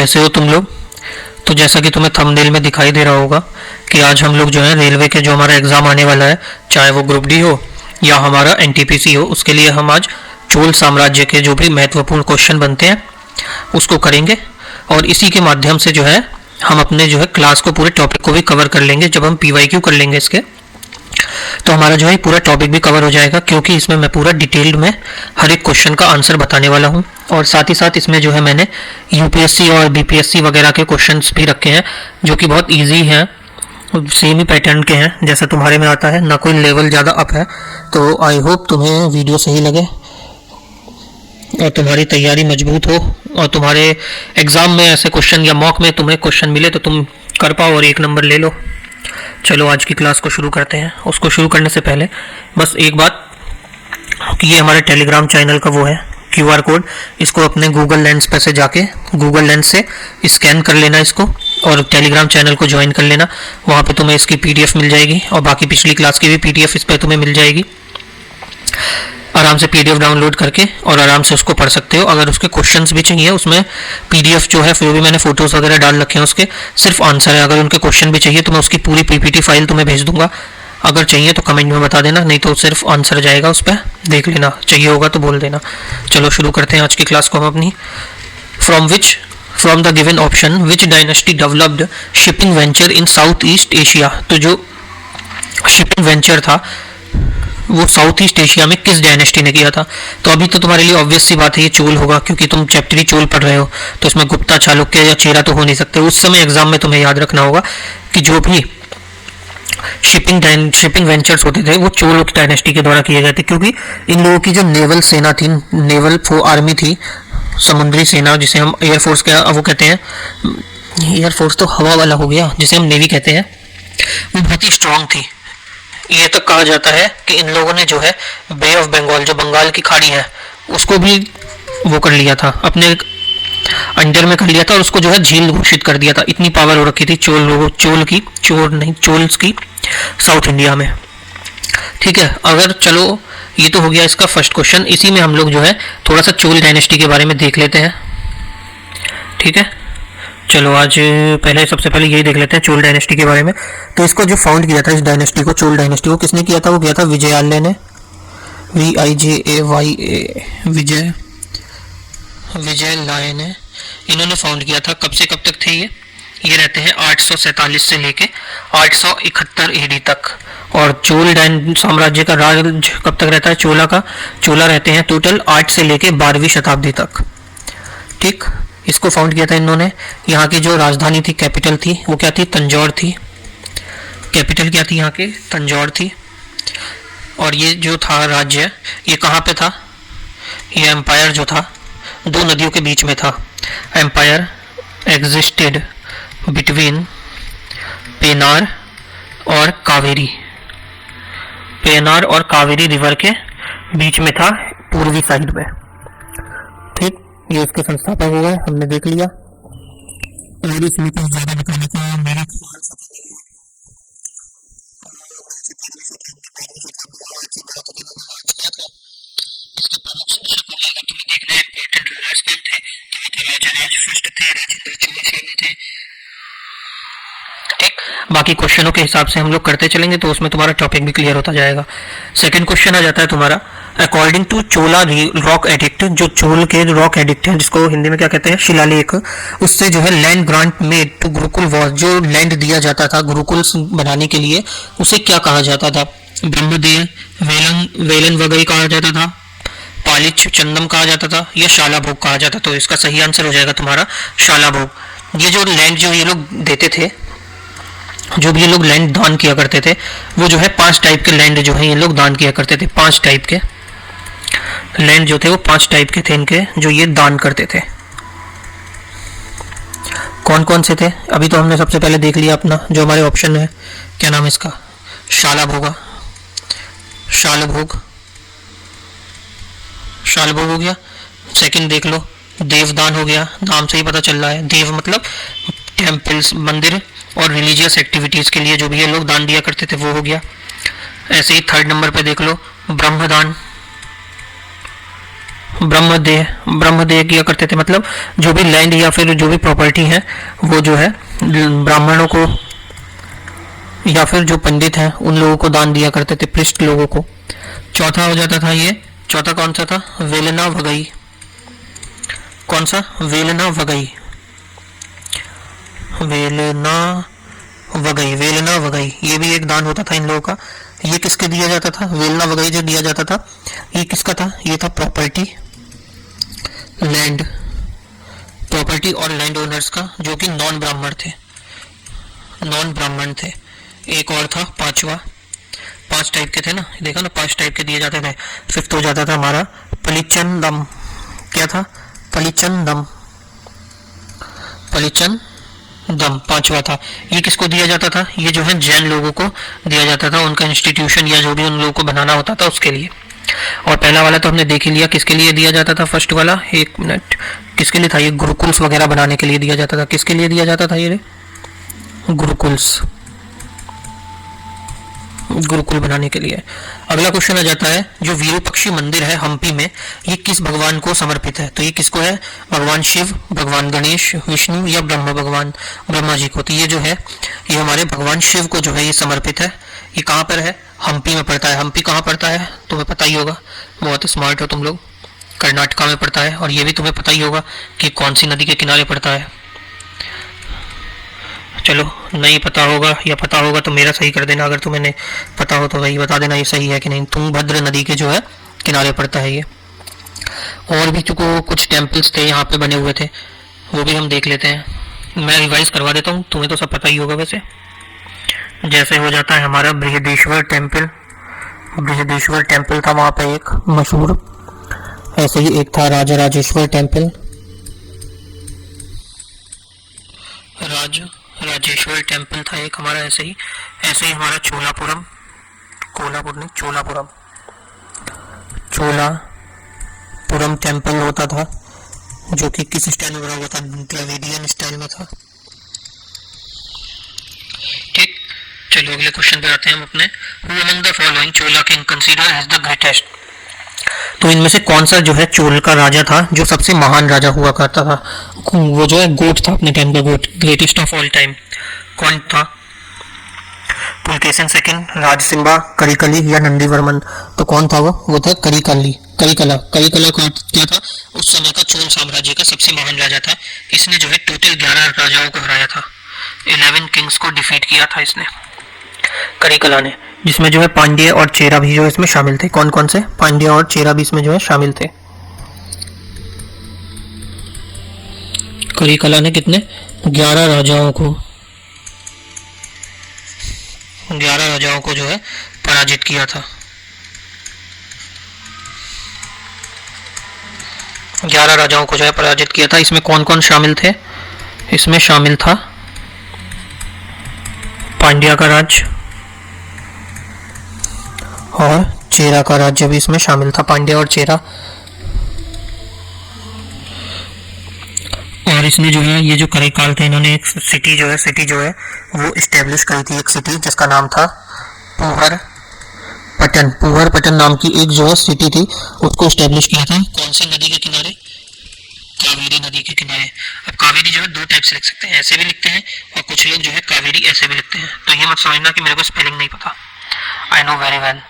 कैसे हो तुम लोग। तो जैसा कि तुम्हें थंबनेल में दिखाई दे रहा होगा कि आज हम लोग जो है रेलवे के जो हमारा एग्ज़ाम आने वाला है, चाहे वो ग्रुप डी हो या हमारा एनटीपीसी हो, उसके लिए हम आज चोल साम्राज्य के जो भी महत्वपूर्ण क्वेश्चन बनते हैं उसको करेंगे। और इसी के माध्यम से जो है हम अपने जो है क्लास को, पूरे टॉपिक को भी कवर कर लेंगे। जब हम पीवाईक्यू कर लेंगे इसके, तो हमारा जो है पूरा टॉपिक भी कवर हो जाएगा, क्योंकि इसमें मैं पूरा डिटेल्ड में हर एक क्वेश्चन का आंसर बताने वाला हूँ। और साथ ही साथ इसमें जो है मैंने यूपीएससी और बीपीएससी वगैरह के क्वेश्चंस भी रखे हैं, जो कि बहुत ईजी हैं, सेम ही पैटर्न के हैं जैसा तुम्हारे में आता है, ना कोई लेवल ज़्यादा अप है। तो आई होप तुम्हें वीडियो सही लगे और तुम्हारी तैयारी मजबूत हो, और तुम्हारे एग्ज़ाम में ऐसे क्वेश्चन या मॉक में तुम्हें क्वेश्चन मिले तो तुम कर पाओ और 1 नंबर ले लो। चलो आज की क्लास को शुरू करते हैं। उसको शुरू करने से पहले बस एक बात कि ये हमारे टेलीग्राम चैनल का वो है क्यूआर कोड, इसको अपने गूगल लेंस पे से जाके गूगल लेंस से स्कैन कर लेना इसको, और टेलीग्राम चैनल को ज्वाइन कर लेना। वहाँ पे तुम्हें इसकी पीडीएफ मिल जाएगी और बाकी पिछली क्लास की भी पीडीएफ इस पर तुम्हें मिल जाएगी। आराम से पीडीएफ डाउनलोड करके और आराम से उसको पढ़ सकते हो। अगर उसके क्वेश्चंस भी चाहिए, उसमें पीडीएफ जो है फिर भी मैंने फोटोज वगैरह डाल रखे हैं, उसके सिर्फ आंसर है। अगर उनके क्वेश्चन भी चाहिए तो मैं उसकी पूरी पीपीटी फाइल तुम्हें भेज दूंगा। अगर चाहिए तो कमेंट में बता देना, नहीं तो सिर्फ आंसर जाएगा, उस पर देख लेना, चाहिए होगा तो बोल देना। चलो शुरू करते हैं आज की क्लास को हम अपनी। From the given option which dynasty developed shipping venture in south east Asia. तो जो शिपिंग वेंचर था वो साउथ ईस्ट एशिया में किस डायनेस्टी ने किया था? तो अभी तो तुम्हारे लिए ऑब्वियस सी बात है, ये चोल होगा, क्योंकि तुम चैप्टर ही चोल पढ़ रहे हो, तो इसमें गुप्ता, चालुक्य या चेरा तो हो नहीं सकते। उस समय एग्जाम में तुम्हें याद रखना होगा कि जो भी शिपिंग वेंचर्स होते थे वो चोल डायनेस्टी के द्वारा किए गए थे, क्योंकि इन लोगों की जो नेवल सेना थी, नेवल आर्मी थी, समुद्री सेना, जिसे हम एयरफोर्स का वो कहते हैं, एयरफोर्स तो हवा वाला हो गया, जिसे हम नेवी कहते हैं, वो बहुत ही स्ट्रांग थी। ये तक कहा जाता है कि इन लोगों ने जो है बे ऑफ बंगाल, जो बंगाल की खाड़ी है, उसको भी वो कर लिया था, अपने अंडर में कर लिया था, और उसको जो है झील घोषित कर दिया था। इतनी पावर हो रखी थी चोल्स की साउथ इंडिया में। ठीक है, अगर चलो ये तो हो गया इसका फर्स्ट क्वेश्चन। इसी में हम लोग जो है थोड़ा सा चोल डायनेस्टी के बारे में देख लेते हैं। ठीक है, चलो आज सबसे पहले यही देख लेते हैं चोल डायनेस्टी के बारे में। तो इसको जो फाउंड किया था, इस डायनेस्टी को, चोल डायनेस्टी को किसने किया था? वो किया था विजयालय ने, VIJAYA, विजयलाय ने। इन्होंने फाउंड किया था। कब से कब तक थे ये रहते हैं 847 से लेके 871 AD तक। और चोल साम्राज्य का राज कब तक रहता है? चोला रहते हैं टोटल 8 से लेके 12वीं शताब्दी तक। ठीक, इसको फाउंड किया था इन्होंने। यहाँ की जो राजधानी थी, कैपिटल थी, वो क्या थी? तंजौर थी। कैपिटल क्या थी यहाँ की? तंजौर थी। और ये जो था राज्य, ये कहाँ पे था? ये एम्पायर जो था 2 नदियों के बीच में था। एम्पायर एग्जिस्टेड बिटवीन पेनार और कावेरी। पेनार और कावेरी रिवर के बीच में था, पूर्वी साइड में। ठीक, ये इसके संस्थापक हो गए, हमने देख लिया। और इसमें कुछ ज्यादा बताने का मेरा बाकी क्वेश्चनों के हिसाब से हम लोग करते चलेंगे, तो उसमें तुम्हारा टॉपिक भी क्लियर होता जाएगा। सेकंड क्वेश्चन आ जाता है तुम्हारा, according to Chola rock edict, जो चोल के रॉक एडिक्ट है, जिसको हिंदी में क्या कहते हैं? शिलालेख। उससे जो है land grant made to gurukul was, जो लैंड दिया जाता था गुरुकुल बनाने के लिए, उसे क्या कहा जाता था? ब्रह्मदेव, वेलन वगैरह कहा जाता था, पालिच चंदम कहा जाता था, या शाला भोग कहा जाता। तो इसका सही आंसर हो जाएगा तुम्हारा शाला भोग। ये जो लैंड जो ये लोग देते थे, जो भी ये लोग लैंड दान किया करते थे, वो जो है 5 टाइप के लैंड जो है ये लोग दान किया करते थे। 5 टाइप के लैंड जो थे वो 5 टाइप के थे इनके, जो ये दान करते थे। कौन कौन से थे? अभी तो हमने सबसे पहले देख लिया अपना जो हमारे ऑप्शन है, क्या नाम है इसका? शाला भोग हो गया। सेकंड देख लो, देवदान हो गया, नाम से ही पता चल रहा है, देव मतलब टेम्पल्स, मंदिर और रिलीजियस एक्टिविटीज के लिए जो भी ये लोग दान दिया करते थे, वो हो गया। ऐसे ही थर्ड नंबर पे देख लो, ब्रह्मदान ब्रह्मदेय किया करते थे, मतलब जो भी लैंड या फिर जो भी प्रॉपर्टी है वो जो है ब्राह्मणों को या फिर जो पंडित हैं उन लोगों को दान दिया करते थे, पृष्ठ लोगों को। चौथा हो जाता था ये, चौथा कौन सा था? वेलना वगई। कौन सा? वेलना वगई। वेलना वगई, वेलना वगई, ये भी एक दान होता था इन लोगों का। ये किसके दिया जाता था? वेलना वगई जो दिया जाता था, ये किसका था? ये था प्रॉपर्टी, लैंड, प्रॉपर्टी और लैंड ओनर्स का, जो कि नॉन ब्राह्मण थे, नॉन ब्राह्मण थे। एक और था पांचवा, 5 टाइप के थे ना, देखा ना, 5 टाइप के दिए जाते थे। फिफ्थ हो जाता था हमारा पलिचंदम। क्या था? पलिचंदम, पलिचंदम पांचवा था। ये किसको दिया जाता था? ये जो है जैन लोगों को दिया जाता था, उनका इंस्टीट्यूशन या जो भी उन लोगों को बनाना होता था उसके लिए। और पहला वाला तो हमने देख ही लिया, किसके लिए दिया जाता था? फर्स्ट वाला, एक मिनट, किसके लिए था? ये गुरुकुल्स वगैरह बनाने के लिए दिया जाता था। किसके लिए दिया जाता था? ये गुरुकुल्स, गुरुकुल बनाने के लिए। अगला क्वेश्चन आ जाता है, जो विरूपाक्ष मंदिर है हम्पी में, ये किस भगवान को समर्पित है? तो ये किसको है? भगवान शिव, भगवान गणेश, विष्णु या ब्रह्मा, भगवान ब्रह्मा जी को। तो ये जो है ये हमारे भगवान शिव को जो है ये समर्पित है। ये कहाँ पर है? हम्पी में पड़ता है। हम्पी कहाँ पड़ता है? तुम्हें पता ही होगा, बहुत स्मार्ट हो तुम लोग। कर्नाटका में पड़ता है। और ये भी तुम्हें पता ही होगा कि कौन सी नदी के किनारे पड़ता है। चलो, नहीं पता होगा या पता होगा तो मेरा सही कर देना, अगर तुम्हें नहीं पता हो तो वही बता देना ये सही है कि नहीं। तुंगभद्र नदी के जो है किनारे पड़ता है ये। और भी चूंकि कुछ टेम्पल्स थे यहाँ पे बने हुए थे, वो भी हम देख लेते हैं। मैं रिवाइज करवा देता हूँ, तुम्हें तो सब पता ही होगा वैसे। जैसे हो जाता है हमारा बृहदेश्वर टेम्पल। बृहदेश्वर टेम्पल था वहाँ पे एक मशहूर। ऐसे ही एक था राजा राजेश्वर टेम्पल, राजेश्वर टेम्पल था एक हमारा। ऐसे ही हमारा चोलापुरम, कोल्हापुर नहीं, चोलापुरम टेम्पल होता था, जो कि किस स्टाइल में बना हुआ था? द्रविडियन स्टाइल में था। ठीक, चलो अगले क्वेश्चन पे आते हैं हम अपने। Who among the following Chola king consider as the greatest? तो इनमें से कौन सा जो है चोल का राजा था जो सबसे महान राजा हुआ करता था? वो जो है गोट था, अपने टाइम का गोट, ग्रेटेस्ट ऑफ ऑल टाइम। कौन था? पुलकेशन सेकंड, राजसिम्बा, करिकली या नंदीवर्मन? तो कौन था वो था करिकला क्या था? उस समय का चोल साम्राज्य का सबसे महान राजा था। इसने जो है टोटल 11 राजाओं को हराया था, 11 किंग्स को डिफीट किया था इसने, करिकला ने, जिसमें जो है पांड्य और चेरा भी जो है इसमें शामिल थे। कौन कौन से? पांड्य और चेरा भी इसमें जो है शामिल थे। करिकला ने कितने? 11 राजाओं को जो है पराजित किया था। 11 राजाओं को जो है पराजित किया था। इसमें कौन कौन शामिल थे? इसमें शामिल था पांड्या का राज और चेरा का राज्य भी इसमें शामिल था, पांड्या और चेरा। और इसने जो है ये जो करिकाल थे, इन्होंने एक सिटी जो है वो इस्टेब्लिश करी थी, एक सिटी जिसका नाम था पुहर पटन नाम की एक जो है सिटी थी, उसको इस्टेब्लिश किया था। कौन सी नदी के किनारे? कावेरी नदी के किनारे। अब कावेरी जो है 2 टाइप से लिख सकते हैं, ऐसे भी लिखते हैं और कुछ लोग जो है कावेरी ऐसे भी लिखते हैं। तो ये मत समझना कि मेरे को स्पेलिंग नहीं पता, I know very well.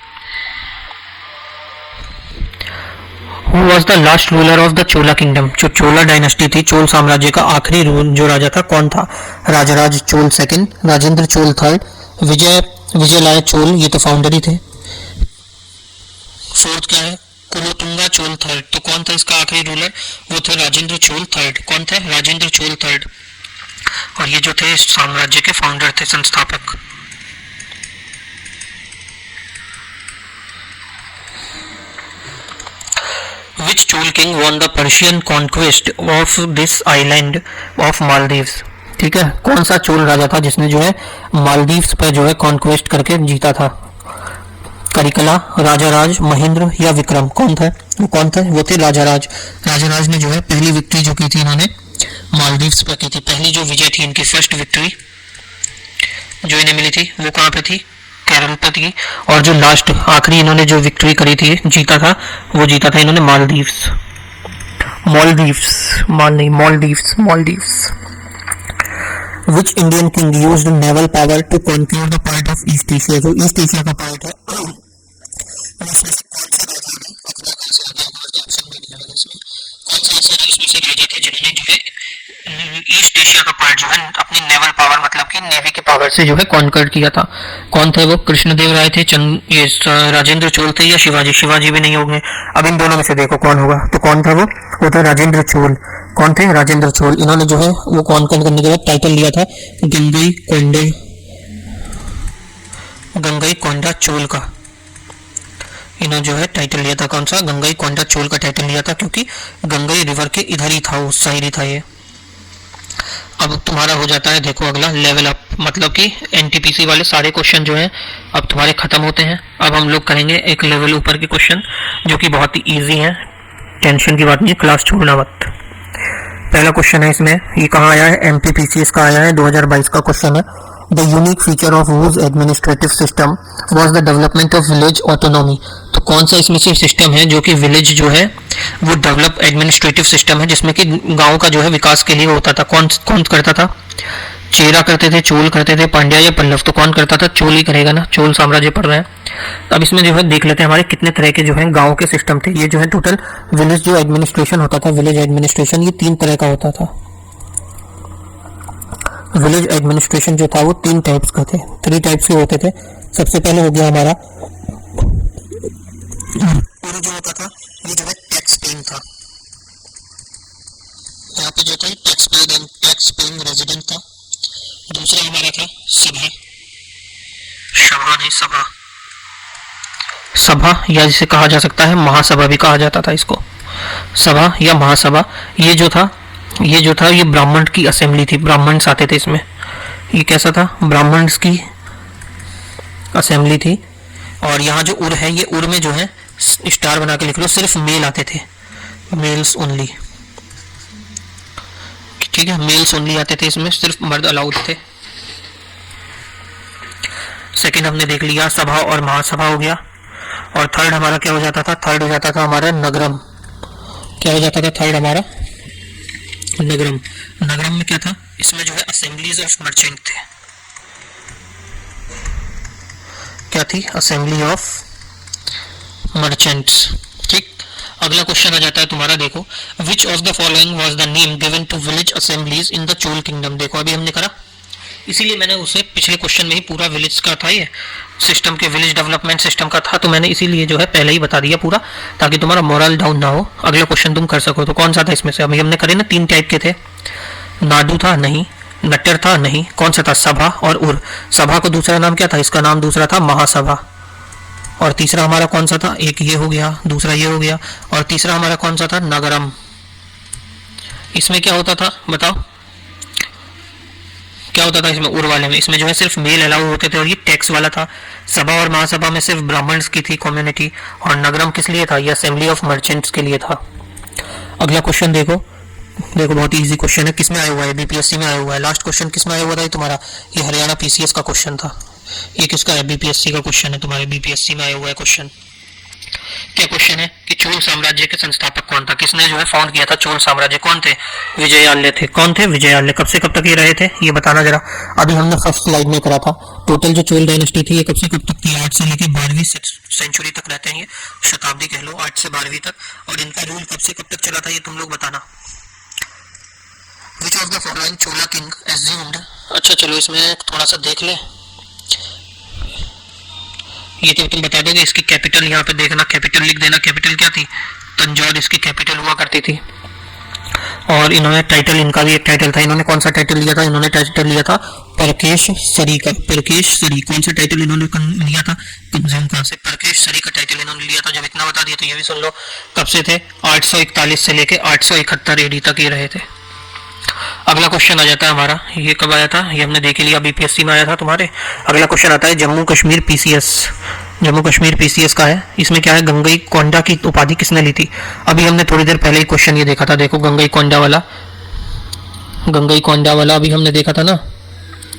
Who was the last ruler of the Chola kingdom? जो चोला डायनेस्टी थी, चोल साम्राज्य का आखिरी जो राजा था कौन था? राजराज चोल सेकंड, राजेंद्र चोल थर्ड, विजयलाय चोल, ये तो फाउंडर ही थे। फोर्थ क्या है? कुलोतुंगा चोल थर्ड। तो कौन था इसका आखिरी रूलर? वो थे राजेंद्र चोल थर्ड। कौन थे? राजेंद्र चोल थर्ड। और ये जो थे इस साम्राज्य के फाउंडर थे, संस्थापक। Which Chol king won the Persian conquest of this island of Maldives? ठीक है, कौन सा चोल राजा था जिसने जो है मालदीव्स पर जो है कॉन्क्वेस्ट करके जीता था? करिकला, राजाराज, महेंद्र या विक्रम? कौन था वो थे राजाराज। राजाराज ने जो है पहली विक्ट्री जो की थी इन्होंने मालदीव्स पर की थी। पहली जो विजय थी इनकी, फर्स्ट विक्ट्री जो इन्हें मिली थी वो कहाँ पे थी? केरल पे थी। और जो लास्ट आखिरी इन्होंने जो विक्ट्री करी थी, जीता था, वो जीता था इन्होंने मालदीव्स। मॉलदीव्स, माल नहीं, Maldives, Maldives. Which Indian king used naval power to conquer the part of East Asia, जो ईस्ट एशिया का पार्ट है उसमें से कौन सा राजा ने अपना कब्जा किया? हमारे ऑप्शन में दिया है इसमें, कौन सा ऐसा इसमें से राजा थे जिन्होंने जो है ईस्ट एशिया का पार्ट जो है अपनी नेवल पावर मतलब कि नेवी के पावर से जो है कॉन्कर किया था? कौन थे वो? कृष्णदेव राय थे, राजेंद्र चोल थे, या शिवाजी? शिवाजी भी नहीं होंगे। अब इन दोनों में से देखो कौन होगा। तो कौन था वो था राजेंद्र चोल। कौन थे? राजेंद्र चोल। इन्होंने जो है वो कॉन्कर करने के बाद टाइटल लिया था गंगई कोंडा चोल का। इन्होंने जो है टाइटल लिया था, कौन सा? गंगई कोंडा चोल का टाइटल लिया था, क्योंकि गंगई रिवर के इधर ही था, उस साइड ही था ये। अब तुम्हारा हो जाता है देखो अगला लेवल अप, मतलब कि एनटीपीसी वाले सारे क्वेश्चन जो हैं अब तुम्हारे खत्म होते हैं। अब हम लोग करेंगे एक लेवल ऊपर के क्वेश्चन जो कि बहुत ही इजी हैं, टेंशन की बात नहीं, क्लास छोड़ना मत। पहला क्वेश्चन है इसमें, ये कहाँ आया है? एमपीपीसीएस का आया है, 2022 का क्वेश्चन है। The unique feature of whose administrative system was the development of village autonomy. तो कौन सा इसमें से सिस्टम है जो कि विलेज जो है वो डेवलप एडमिनिस्ट्रेटिव सिस्टम है, जिसमें कि गांव का जो है विकास के लिए होता था? कौन कौन करता था? चेरा करते थे, चोल करते थे, पांड्या या पल्लव? तो कौन करता था? चोल ही करेगा ना, चोल साम्राज्य पढ़ रहे हैं। अब इसमें जो है देख लेते हैं हमारे कितने तरह के जो है गांव के सिस्टम थे। ये जो है टोटल विलेज जो एडमिनिस्ट्रेशन होता था, विलेज एडमिनिस्ट्रेशन, ये 3 तरह का होता था। विलेज एडमिनिस्ट्रेशन जो था वो 3 टाइप्स का थे, 3 टाइप्स के होते थे। सबसे पहले हो गया हमारा जो होता था ये जो है टैक्स पेइंग था, यहाँ पे जो था टैक्स पेइंग रेजिडेंट था। दूसरा हमारा था सभा, सभा नहीं सभा, सभा या जिसे कहा जा सकता है महासभा भी कहा जाता था इसको, सभा या महासभा। ये जो था ये ब्राह्मण की असेंबली थी, ब्राह्मण्स आते थे इसमें। ये कैसा था? ब्राह्मण्स की असेंबली थी। और यहाँ जो उर है, ये उर में जो है स्टार बना के लिख लो, सिर्फ मेल आते थे, मेल्स ओनली, ठीक है, मेल्स ओनली आते थे इसमें, सिर्फ मर्द अलाउड थे। सेकंड हमने देख लिया सभा और महासभा हो गया। और थर्ड हमारा क्या हो जाता था? थर्ड हो जाता था हमारा नगरम। क्या हो जाता था थर्ड हमारा? नगरम। नगरम में क्या था? इसमें जो है असेंबलीज ऑफ मर्चेंट थे। क्या थी? Assembly of merchants. ठीक, अगला क्वेश्चन आ जाता है तुम्हारा, देखो which of the following was the name given to village assemblies in the Chola kingdom. देखो अभी हमने करा, इसीलिए मैंने उसे पिछले क्वेश्चन में ही पूरा विलेज का था, ये सिस्टम के विलेज डेवलपमेंट सिस्टम का था, तो मैंने इसीलिए जो है पहले ही बता दिया पूरा, ताकि तुम्हारा मोरल डाउन ना हो, अगला क्वेश्चन तुम कर सको। तो कौन सा था इसमें से? अभी हमने करे ना 3 टाइप के थे, नाडू था नहीं, नट्टर था नहीं, कौन सा था? सभा और उर। सभा को दूसरा नाम क्या था? इसका नाम दूसरा था महासभा। और तीसरा हमारा कौन सा था? एक ये हो गया, दूसरा ये हो गया, और तीसरा हमारा कौन सा था? नगरम। इसमें क्या होता था बताओ? क्या होता था इसमें? उर वाले में इसमें जो है सिर्फ मेल अलाउ होते थे और ये टैक्स वाला था। सभा और महासभा में सिर्फ ब्राह्मण्स की थी कम्युनिटी, और नगरम किस लिए था? ये असेंबली ऑफ मर्चेंट्स के लिए था। अगला क्वेश्चन देखो बहुत इजी क्वेश्चन है, किसमें आया हुआ है? बीपीएससी में आया हुआ है। लास्ट क्वेश्चन किसमें आया हुआ था? तुम्हारा ये हरियाणा पीसीएस का क्वेश्चन था। ये किसका है? बीपीएससी का क्वेश्चन है, तुम्हारे बीपीएससी में आया हुआ है क्वेश्चन। क्या क्वेश्चन है कि चोल साम्राज्य के संस्थापक कौन था? किसने जो है फाउंड किया था चोल साम्राज्य? कौन थे? विजयालय थे। कौन थे? विजयालय। कब से कब तक ये रहे थे ये बताना जरा। अभी हमने फर्स्ट स्लाइड में करा था, टोटल जो चोल डायनेस्टी थी ये कब से कब तक थी? 8 से लेकर 12वीं सेंचुरी तक रहते हैं, ये शताब्दी कह लो, 8 से 12वीं तक। और इनका रूल कब से कब तक चला था ये तुम लोग बताना। विच of the following Chola king assumed. अच्छा चलो इसमें थोड़ा सा देख ले, ये तो तुम बता दोगे। इसकी कैपिटल यहाँ पे देखना, कैपिटल लिख देना। कैपिटल क्या थी? तंजौर इसकी कैपिटल हुआ करती थी। और इन्होंने टाइटल, इनका भी एक टाइटल था। इन्होंने कौन सा टाइटल लिया था? इन्होंने टाइटल लिया था परकेश सरी का। परकेश सरी कौन सा टाइटल इन्होंने लिया था? कंज्यूम कहाँ से? परकेश सरी का टाइटल इन्होंने लिया था। जब इतना बता दिया तो ये भी सुन लो, कब से थे? 841 से लेके 871 एडी तक ये रहे थे। अगला क्वेश्चन आ जाता है हमारा, ये कब आया था? ये हमने देख लिया, बीपीएससी में आया था तुम्हारे। अगला क्वेश्चन आता है जम्मू कश्मीर पीसीएस। जम्मू कश्मीर पीसीएस का है। इसमें क्या है? गंगई कोंडा की उपाधि किसने ली थी? अभी हमने थोड़ी देर पहले ही क्वेश्चन ये देखा था, देखो गंगई कोंडा वाला, गंगई कोंडा वाला अभी हमने देखा था ना,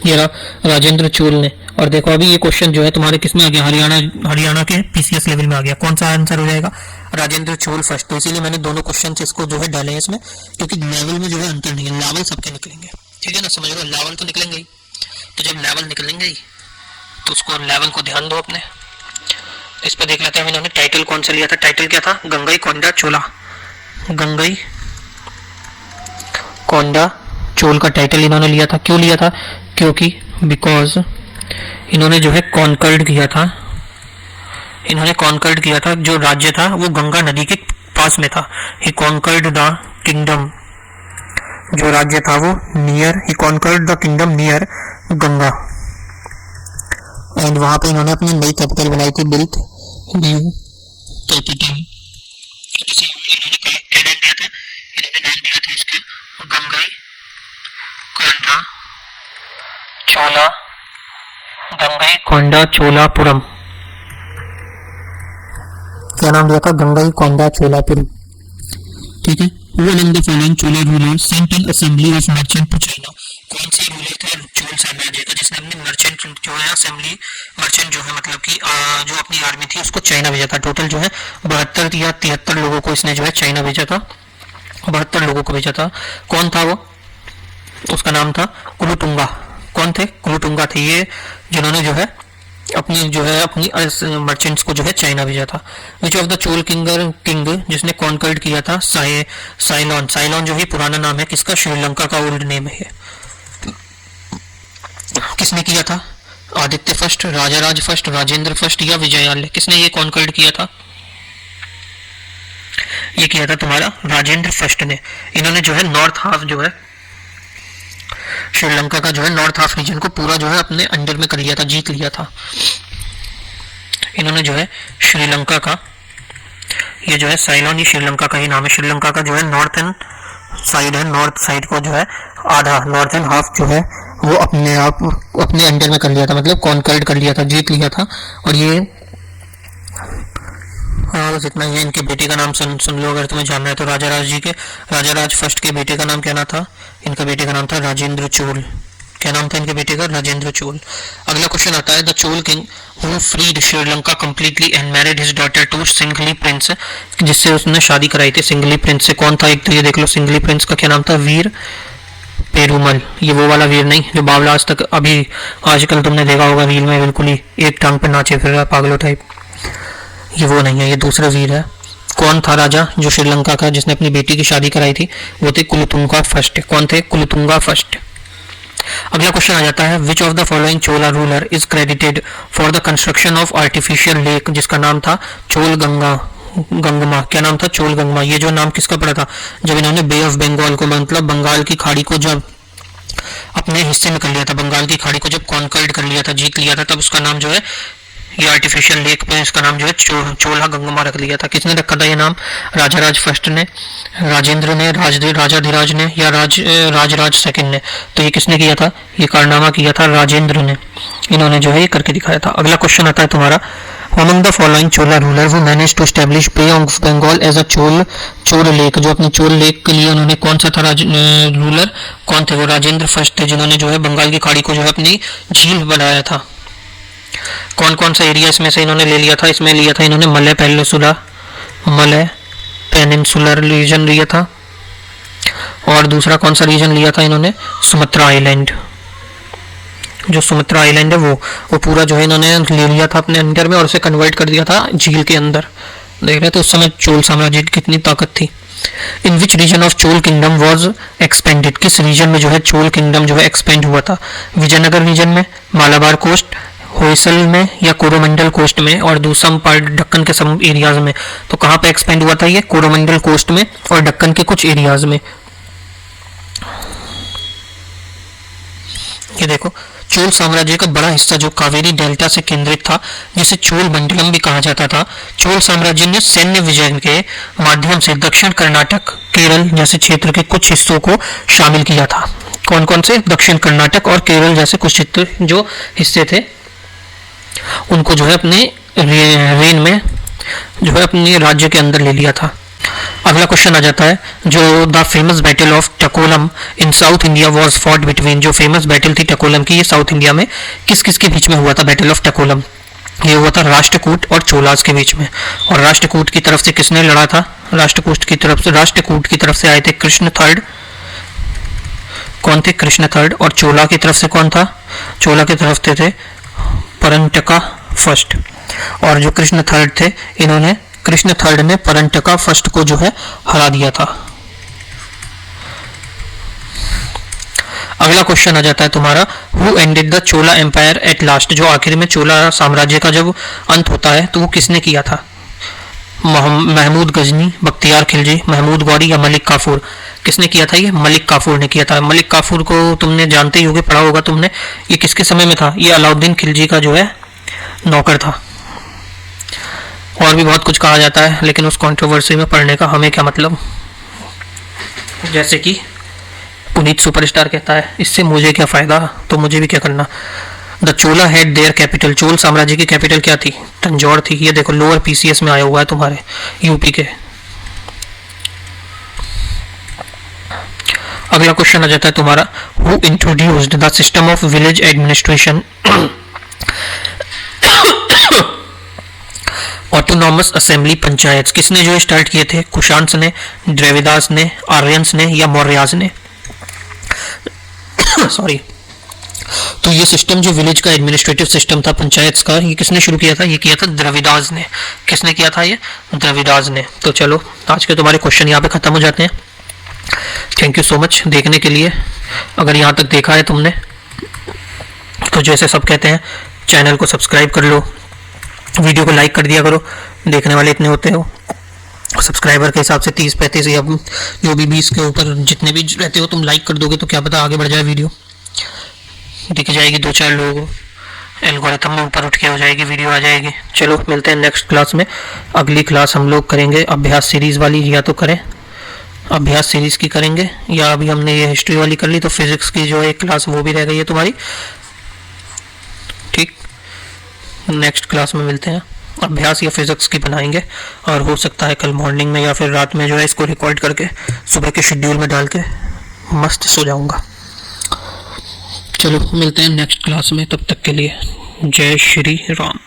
ये राजेंद्र चोल ने। और देखो अभी ये क्वेश्चन जो है तुम्हारे किसमें आ गया, हरियाणा के पीसीएस लेवल में आ गया। कौन सा आंसर हो जाएगा, राजेंद्र चोल फर्स्ट। तो इसीलिए मैंने दोनों क्वेश्चन इसको जो है डाले हैं इसमें, क्योंकि लेवल में जो है अंतर नहीं है, लेवल सबके निकलेंगे, ठीक है ना, समझ लो, लेवल तो निकलेंगे ही। तो जब लेवल निकलेंगे ही तो उसको लेवल को ध्यान दो अपने। इस पर देख लेते हैं इन्होंने टाइटल कौन सा लिया था। टाइटल क्या था, गंगई कोंडा चोला। गंगई कोंडा चोल का टाइटल इन्होंने लिया था। क्यों लिया था, क्योंकि बिकॉज इन्होंने जो है कॉन्कर्ड किया था, इन्होंने कॉन्कर्ड किया था, जो राज्य था वो गंगा नदी के पास में था। ही कॉन्कर्ड द किंगडम, जो राज्य था वो near, he conquered the kingdom near Ganga. And वहां पे इन्होंने अपनी नई कैपिटल बनाई थी, built new capital. Gangai Konda Chola, Gangai Konda Cholapuram. क्या नाम दिया था, गंगई कोंडा चोलापुरम, ठीक है। The following Chola ruler sent an assembly of merchant to China. कौन सा रूलर था चोल साम्राज्य का जिसने अपने मर्चेंट जो है असेंबली, मर्चेंट जो है मतलब कि जो अपनी आर्मी थी उसको चाइना भेजा था। टोटल जो है 72 या 73 लोगों को इसने जो है चाइना भेजा था, 72 लोगों को भेजा था। कौन था वो, उसका नाम था कुलुतुंगा। कौन थे, कुलुतुंगा थे ये, जिन्होंने जो है अपनी मर्चेंट्स को जो है चाइना भेजा था। विच ऑफ द चोल किंग जिसने कॉन्कर्ड किया था, साइलॉन। साइलॉन जो है पुराना नाम है किसका, श्रीलंका का ओल्ड नेम है। किसने किया था, Aditya first, Rajaraja first, Rajendra first या विजयालय, किसने ये कॉन्कर्ड किया था, ये किया था तुम्हारा राजेंद्र फर्स्ट ने। इन्होंने जो है नॉर्थ हाफ जो है श्रीलंका का जो है नॉर्थ हाफ रीजन को पूरा जो है अपने अंडर में कर लिया था, जीत लिया था इन्होंने जो है श्रीलंका का। ये जो है साइलॉन, ये श्रीलंका का ही नाम है। श्रीलंका का जो है नॉर्थन साइड है, नॉर्थ साइड को जो है आधा, नॉर्थन हाफ जो है वो अपने आप अपने अंडर में कर लिया था, मतलब कॉन्कर्ड कर लिया था, जीत लिया था। और ये हाँ बस इतना ही है। इनके बेटे का नाम सुन लो अगर तुम्हें जानना है तो। राजाराज फर्स्ट के बेटे का नाम क्या नाम था, इनका बेटे का नाम था राजेंद्र चोल। क्या नाम था इनके बेटे का, राजेंद्र चोल। अगला क्वेश्चन आता है, the Chola king who freed Sri Lanka completely and married his daughter to Sinhali prince, जिससे उसने शादी कराई थी सिंघली प्रिंस से। कौन था, एक तो ये देख लो, सिंघली प्रिंस का क्या नाम था, वीर पेरुमल। ये वो वाला वीर नहीं जो बावला आज तक अभी आजकल तुमने देखा होगा रील में, बिल्कुल ही एक टांग पे नाचे फिर रहा पागलों टाइप, ये वो नहीं है, ये दूसरा वीर है। कौन था राजा जो श्रीलंका का जिसने अपनी बेटी की शादी कराई थी, वो थे कुलतुंगा फर्स्ट। कौन थे, कुलतुंगा फर्स्ट। अगला क्वेश्चन आ जाता है, विच of the following Chola ruler is credited for the construction of artificial lake, जिसका नाम था चोल गंगमा। क्या नाम था, चोल गंगमा। ये जो नाम किसका पड़ा था, जब इन्होंने बे ऑफ बंगाल को, मतलब बंगाल की खाड़ी को जब अपने हिस्से में कर लिया था, बंगाल की खाड़ी को जब कॉन्कर्ड कर लिया था, जीत लिया था, तब उसका नाम जो है ये आर्टिफिशियल लेक पे इसका नाम जो है चोला गंगमा रख लिया था। किसने रखा था ये नाम, राजाराज फर्स्ट ने, राजेंद्र ने, राजाधिराज ने या राजराज सेकंड ने। तो ये किसने किया था, ये कारनामा किया था राजेंद्र ने। इन्होंने जो है ये करके दिखाया था। अगला क्वेश्चन आता है तुम्हारा, among the following chola ruler who managed to establish Bay of Bengal as a Chola lake, जो अपनी चोल लेक के लिए उन्होंने कौन सा था रूलर, कौन थे वो, राजेंद्र फर्स्ट थे, जिन्होंने जो है बंगाल की खाड़ी को जो है अपनी झील बनाया था। कौन कौन सा एरिया इसमें से इन्होंने ले लिया था, इसमें लिया था इन्होंने मलय पेनिनसुलर रीजन लिया था, और दूसरा कौन सा रीजन लिया था इन्होंने, सुमात्रा आइलैंड। जो सुमात्रा आइलैंड है वो पूरा जो है इन्होंने ले लिया था अपने अंडर में और उसे कन्वर्ट कर दिया था झील के अंदर। देख रहे थे उस समय चोल साम्राज्य की कितनी ताकत थी। In which region of Chola kingdom was expanded, किस रीजन में जो है चोल किंगडम जो है एक्सपेंड हुआ था, विजयनगर रीजन में, मालाबार कोस्ट, होयसल में या कोरोमंडल कोस्ट में, और दूसरा पार्ट दक्कन के सब एरियाज में। तो कहाँ पे एक्सपेंड हुआ था ये, कोरोमंडल कोस्ट में और दक्कन के कुछ एरियाज में। ये देखो, चोल साम्राज्य का बड़ा हिस्सा जो कावेरी डेल्टा से केंद्रित था, जिसे चोल मंडलम भी कहा जाता था। चोल साम्राज्य ने सैन्य विजय के माध्यम से दक्षिण कर्नाटक, केरल जैसे क्षेत्र के कुछ हिस्सों को शामिल किया था। कौन कौन से, दक्षिण कर्नाटक और केरल जैसे कुछ क्षेत्र जो हिस्से थे उनको जो है अपने रेन में जो है अपने राज्य के अंदर ले लिया था। अगला क्वेश्चन आ जाता है, जो the famous battle of Takkolam in south India was fought between, जो फेमस बैटल थी टकोलम की, ये साउथ इंडिया में किस किस के बीच में हुआ था बैटल ऑफ टकोलम? ये हुआ था राष्ट्रकूट और चोलास के बीच में। और राष्ट्रकूट की तरफ से किसने लड़ा था? राष्ट्रकूट की तरफ से आए थे कृष्ण थर्ड। कौन थे? कृष्ण थर्ड। और चोला की तरफ से कौन था? चोला की तरफ थे परंटका फर्स्ट। और जो कृष्ण थर्ड थे, कृष्ण थर्ड ने परंटका फर्स्ट को जो है हरा दिया था। अगला क्वेश्चन आ जाता है तुम्हारा, who ended the Chola empire at last, जो आखिर में चोला साम्राज्य का जब अंत होता है तो वो किसने किया था? महमूद गजनी, बख्तियार खिलजी, महमूद गौरी या मलिक काफूर? किसने किया था? ये मलिक काफूर ने किया था। मलिक काफूर को तुमने जानते ही होगे, पढ़ा होगा तुमने। ये किसके समय में था? ये अलाउद्दीन खिलजी का जो है नौकर था। और भी बहुत कुछ कहा जाता है, लेकिन उस कंट्रोवर्सी में पढ़ने का हमें क्या मतलब। जैसे कि पुनीत सुपरस्टार कहता है, इससे मुझे क्या फायदा, तो मुझे भी क्या करना। The Chola had their capital, Chola साम्राज्य की कैपिटल क्या थी? तंजौर थी। ये देखो लोअर पीसीएस में आया हुआ है तुम्हारे यूपी के। अगला क्वेश्चन आ जाता है तुम्हारा, who introduced the system of village administration autonomous assembly panchayat? किसने जो स्टार्ट किए थे? कुशांस ने, द्रविदास ने, आर्यंस ने या मौर्यास ने? सॉरी। तो ये सिस्टम जो विलेज का एडमिनिस्ट्रेटिव सिस्टम था पंचायत का, ये किसने शुरू किया था? ये किया था द्रविदास ने। किसने किया था? ये द्रविदास ने। तो चलो आज के तुम्हारे क्वेश्चन यहाँ पे खत्म हो जाते हैं। थैंक यू सो मच देखने के लिए। अगर यहाँ तक देखा है तुमने तो जैसे सब कहते हैं, चैनल को सब्सक्राइब कर लो, वीडियो को लाइक कर दिया करो। देखने वाले इतने होते हो, सब्सक्राइबर के हिसाब से 30-35 या जो भी 20 के ऊपर जितने भी रहते हो, तुम लाइक कर दोगे तो क्या पता आगे बढ़ जाए वीडियो, दिख जाएगी 2-4 लोगों को, एल्गोरिथम में ऊपर उठ के हो जाएगी, वीडियो आ जाएगी। चलो मिलते हैं नेक्स्ट क्लास में। अगली क्लास हम लोग करेंगे अभ्यास सीरीज़ वाली, या तो करें अभ्यास सीरीज़ की करेंगे, या अभी हमने ये हिस्ट्री वाली कर ली तो फिजिक्स की जो एक क्लास वो भी रह गई है तुम्हारी। ठीक, नेक्स्ट क्लास में मिलते हैं। अभ्यास या फिजिक्स की बनाएंगे, और हो सकता है कल मॉर्निंग में या फिर रात में जो है इसको रिकॉर्ड करके सुबह के शेड्यूल में डाल के मस्त सो जाऊंगा। चलो मिलते हैं नेक्स्ट क्लास में, तब तक के लिए जय श्री राम।